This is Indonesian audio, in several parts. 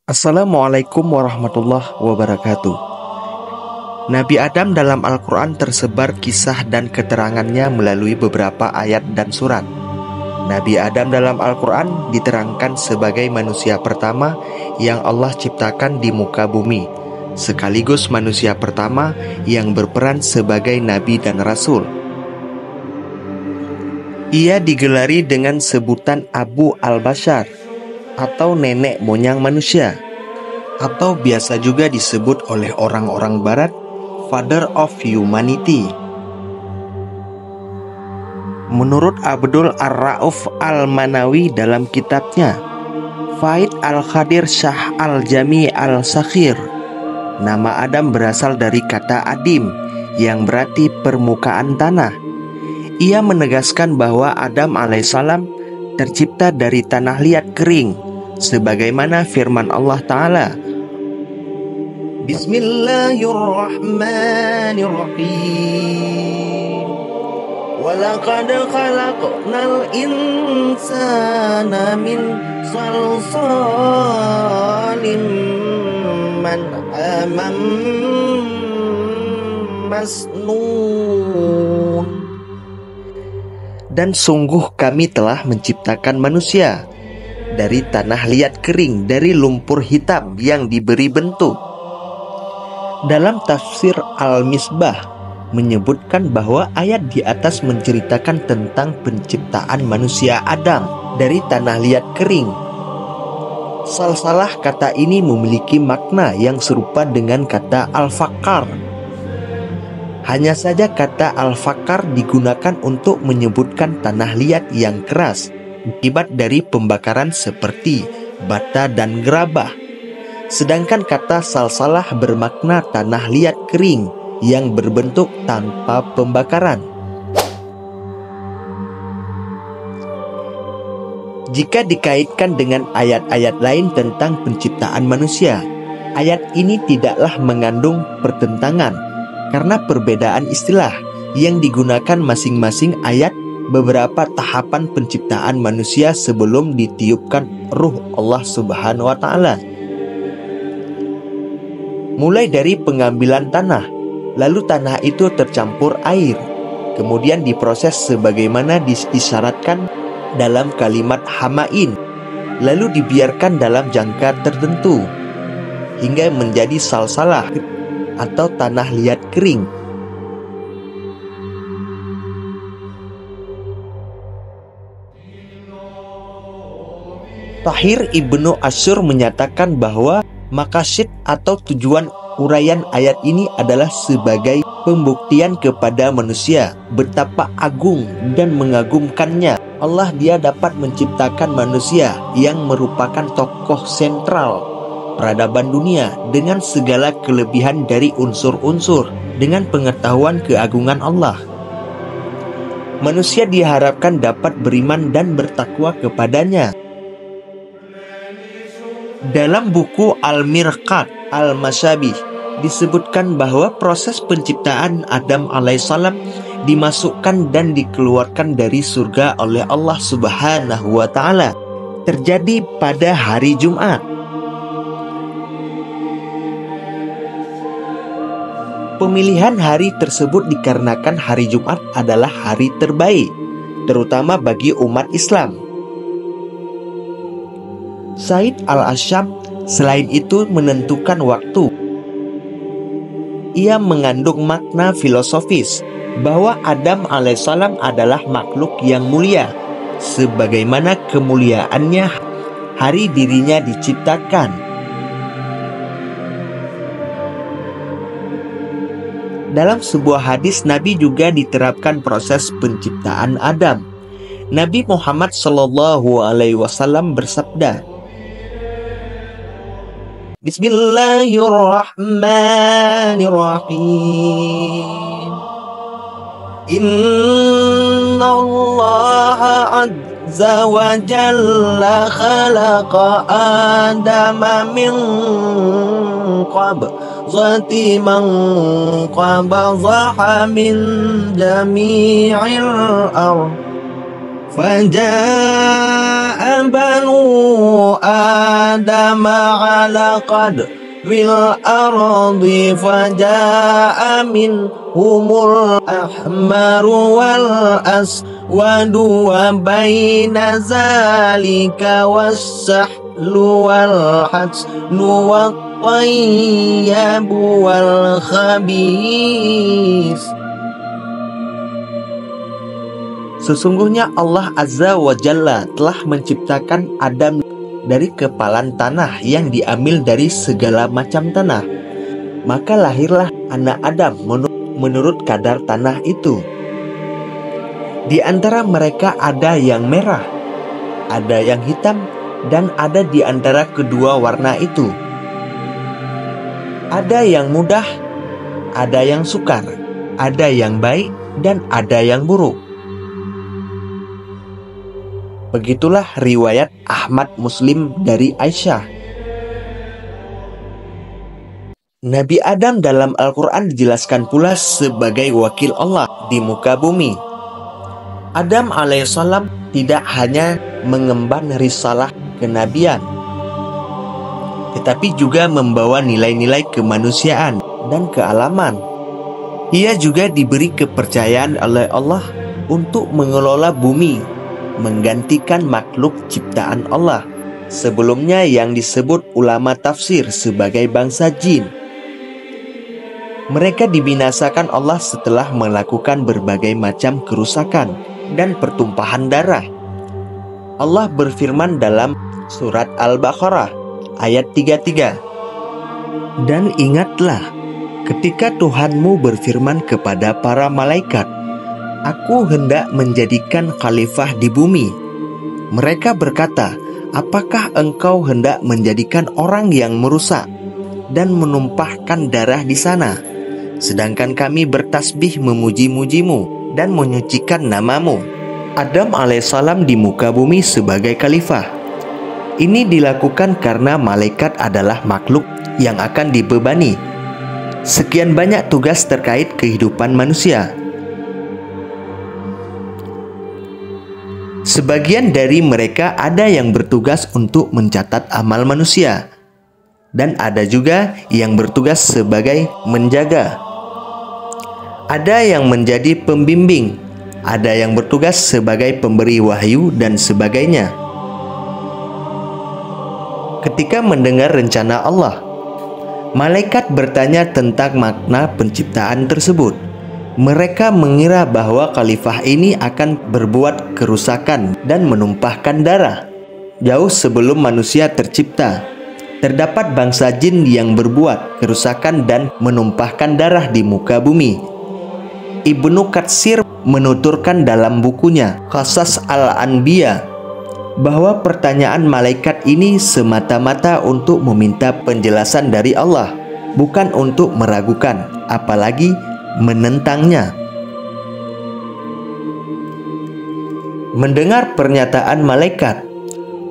Assalamualaikum warahmatullahi wabarakatuh. Nabi Adam dalam Al-Quran tersebar kisah dan keterangannya melalui beberapa ayat dan surat. Nabi Adam dalam Al-Quran diterangkan sebagai manusia pertama yang Allah ciptakan di muka bumi, sekaligus manusia pertama yang berperan sebagai nabi dan rasul. Ia digelari dengan sebutan Abu al-Bashar atau nenek moyang manusia, atau biasa juga disebut oleh orang-orang barat Father of Humanity. Menurut Abdul Ar-Rauf Al-Manawi dalam kitabnya Faid Al-Khadir Shah Al-Jami Al-Sakhir, nama Adam berasal dari kata adim yang berarti permukaan tanah. Ia menegaskan bahwa Adam alaihissalam tercipta dari tanah liat kering, sebagaimana firman Allah Ta'ala, Bismillahirrahmanirrahim. Walaqad khalaqnal insana min salsalin masnun. Dan sungguh kami telah menciptakan manusia dari tanah liat kering, dari lumpur hitam yang diberi bentuk. Dalam tafsir Al-Misbah menyebutkan bahwa ayat di atas menceritakan tentang penciptaan manusia Adam dari tanah liat kering. Salsalah kata ini memiliki makna yang serupa dengan kata al-fakar. Hanya saja kata al-fakar digunakan untuk menyebutkan tanah liat yang keras akibat dari pembakaran seperti bata dan gerabah. Sedangkan kata salsalah bermakna tanah liat kering yang berbentuk tanpa pembakaran. Jika dikaitkan dengan ayat-ayat lain tentang penciptaan manusia, ayat ini tidaklah mengandung pertentangan karena perbedaan istilah yang digunakan masing-masing ayat. Beberapa tahapan penciptaan manusia sebelum ditiupkan ruh Allah Subhanahu wa Ta'ala, mulai dari pengambilan tanah, lalu tanah itu tercampur air, kemudian diproses sebagaimana disyaratkan dalam kalimat hamain, lalu dibiarkan dalam jangka tertentu hingga menjadi salsalah atau tanah liat kering. Tahir Ibnu Asyur menyatakan bahwa maqasid atau tujuan uraian ayat ini adalah sebagai pembuktian kepada manusia betapa agung dan mengagumkannya Allah dia dapat menciptakan manusia yang merupakan tokoh sentral peradaban dunia dengan segala kelebihan dari unsur-unsur dengan pengetahuan keagungan Allah. Manusia diharapkan dapat beriman dan bertakwa kepadanya. Dalam buku Al-Mirqat Al-Masabih disebutkan bahwa proses penciptaan Adam alaihissalam dimasukkan dan dikeluarkan dari surga oleh Allah Subhanahu wa Ta'ala terjadi pada hari Jumat. Pemilihan hari tersebut dikarenakan hari Jumat adalah hari terbaik, terutama bagi umat Islam. Said Al-Asyam selain itu menentukan waktu. Ia mengandung makna filosofis bahwa Adam alaihissalam adalah makhluk yang mulia, sebagaimana kemuliaannya hari dirinya diciptakan. Dalam sebuah hadis Nabi juga diterapkan proses penciptaan Adam. Nabi Muhammad SAW bersabda, Bismillahirrahmanirrahim. Inna Allah azza wa jalla khalaqa Adama min qabzati man qabzaha min jami'il ardh فجاء بنو آدم على قدر الأرض فجاء منهم الأحمر والأسود وبين ذلك والسحل والحسن والطيب والخبيث. Sesungguhnya Allah Azza wa Jalla telah menciptakan Adam dari kepalan tanah yang diambil dari segala macam tanah. Maka lahirlah anak Adam menurut kadar tanah itu. Di antara mereka ada yang merah, ada yang hitam, dan ada di antara kedua warna itu. Ada yang mudah, ada yang sukar, ada yang baik, dan ada yang buruk. Begitulah riwayat Ahmad Muslim dari Aisyah. Nabi Adam dalam Al-Quran dijelaskan pula sebagai wakil Allah di muka bumi. Adam alaihissalam tidak hanya mengemban risalah kenabian, tetapi juga membawa nilai-nilai kemanusiaan dan kealaman. Ia juga diberi kepercayaan oleh Allah untuk mengelola bumi, menggantikan makhluk ciptaan Allah sebelumnya yang disebut ulama tafsir sebagai bangsa jin. Mereka dibinasakan Allah setelah melakukan berbagai macam kerusakan dan pertumpahan darah. Allah berfirman dalam surat Al-Baqarah ayat 33, "Dan ingatlah ketika Tuhanmu berfirman kepada para malaikat, Aku hendak menjadikan khalifah di bumi. Mereka berkata, apakah engkau hendak menjadikan orang yang merusak dan menumpahkan darah di sana, sedangkan kami bertasbih memuji-mujimu dan menyucikan namamu?" Adam alaihissalam di muka bumi sebagai khalifah. Ini dilakukan karena malaikat adalah makhluk yang akan dibebani sekian banyak tugas terkait kehidupan manusia. Sebagian dari mereka ada yang bertugas untuk mencatat amal manusia, dan ada juga yang bertugas sebagai menjaga. Ada yang menjadi pembimbing, ada yang bertugas sebagai pemberi wahyu dan sebagainya. Ketika mendengar rencana Allah, malaikat bertanya tentang makna penciptaan tersebut. Mereka mengira bahwa khalifah ini akan berbuat kerusakan dan menumpahkan darah. Jauh sebelum manusia tercipta, terdapat bangsa jin yang berbuat kerusakan dan menumpahkan darah di muka bumi. Ibnu Katsir menuturkan dalam bukunya Qasas Al-Anbiya bahwa pertanyaan malaikat ini semata-mata untuk meminta penjelasan dari Allah, bukan untuk meragukan, apalagi menentangnya. Mendengar pernyataan malaikat,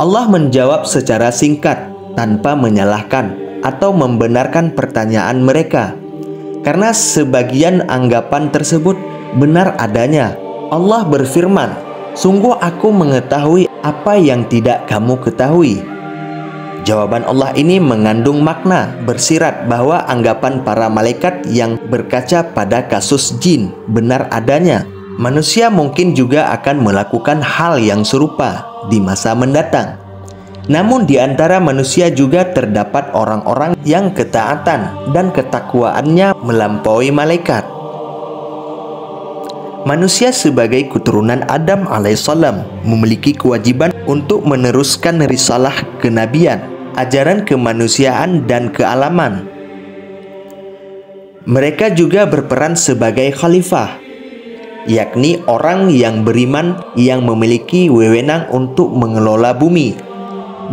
Allah menjawab secara singkat tanpa menyalahkan atau membenarkan pertanyaan mereka, karena sebagian anggapan tersebut benar adanya. Allah berfirman, "Sungguh aku mengetahui apa yang tidak kamu ketahui." Jawaban Allah ini mengandung makna bersirat bahwa anggapan para malaikat yang berkaca pada kasus jin benar adanya. Manusia mungkin juga akan melakukan hal yang serupa di masa mendatang. Namun di antara manusia juga terdapat orang-orang yang ketaatan dan ketakwaannya melampaui malaikat. Manusia sebagai keturunan Adam alaihissalam memiliki kewajiban untuk meneruskan risalah kenabian, ajaran kemanusiaan dan kealaman. Mereka juga berperan sebagai khalifah, yakni orang yang beriman yang memiliki wewenang untuk mengelola bumi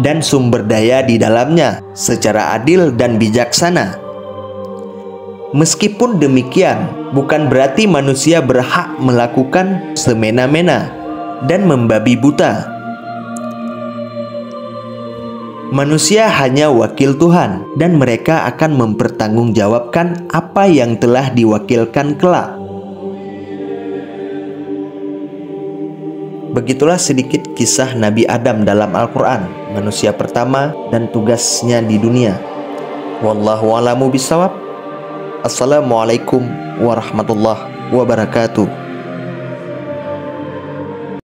dan sumber daya di dalamnya secara adil dan bijaksana. Meskipun demikian, bukan berarti manusia berhak melakukan semena-mena dan membabi buta. Manusia hanya wakil Tuhan, dan mereka akan mempertanggungjawabkan apa yang telah diwakilkan kelak. Begitulah sedikit kisah Nabi Adam dalam Al-Quran, manusia pertama dan tugasnya di dunia. Wallahu a'lamu bishawab. Assalamualaikum warahmatullahi wabarakatuh.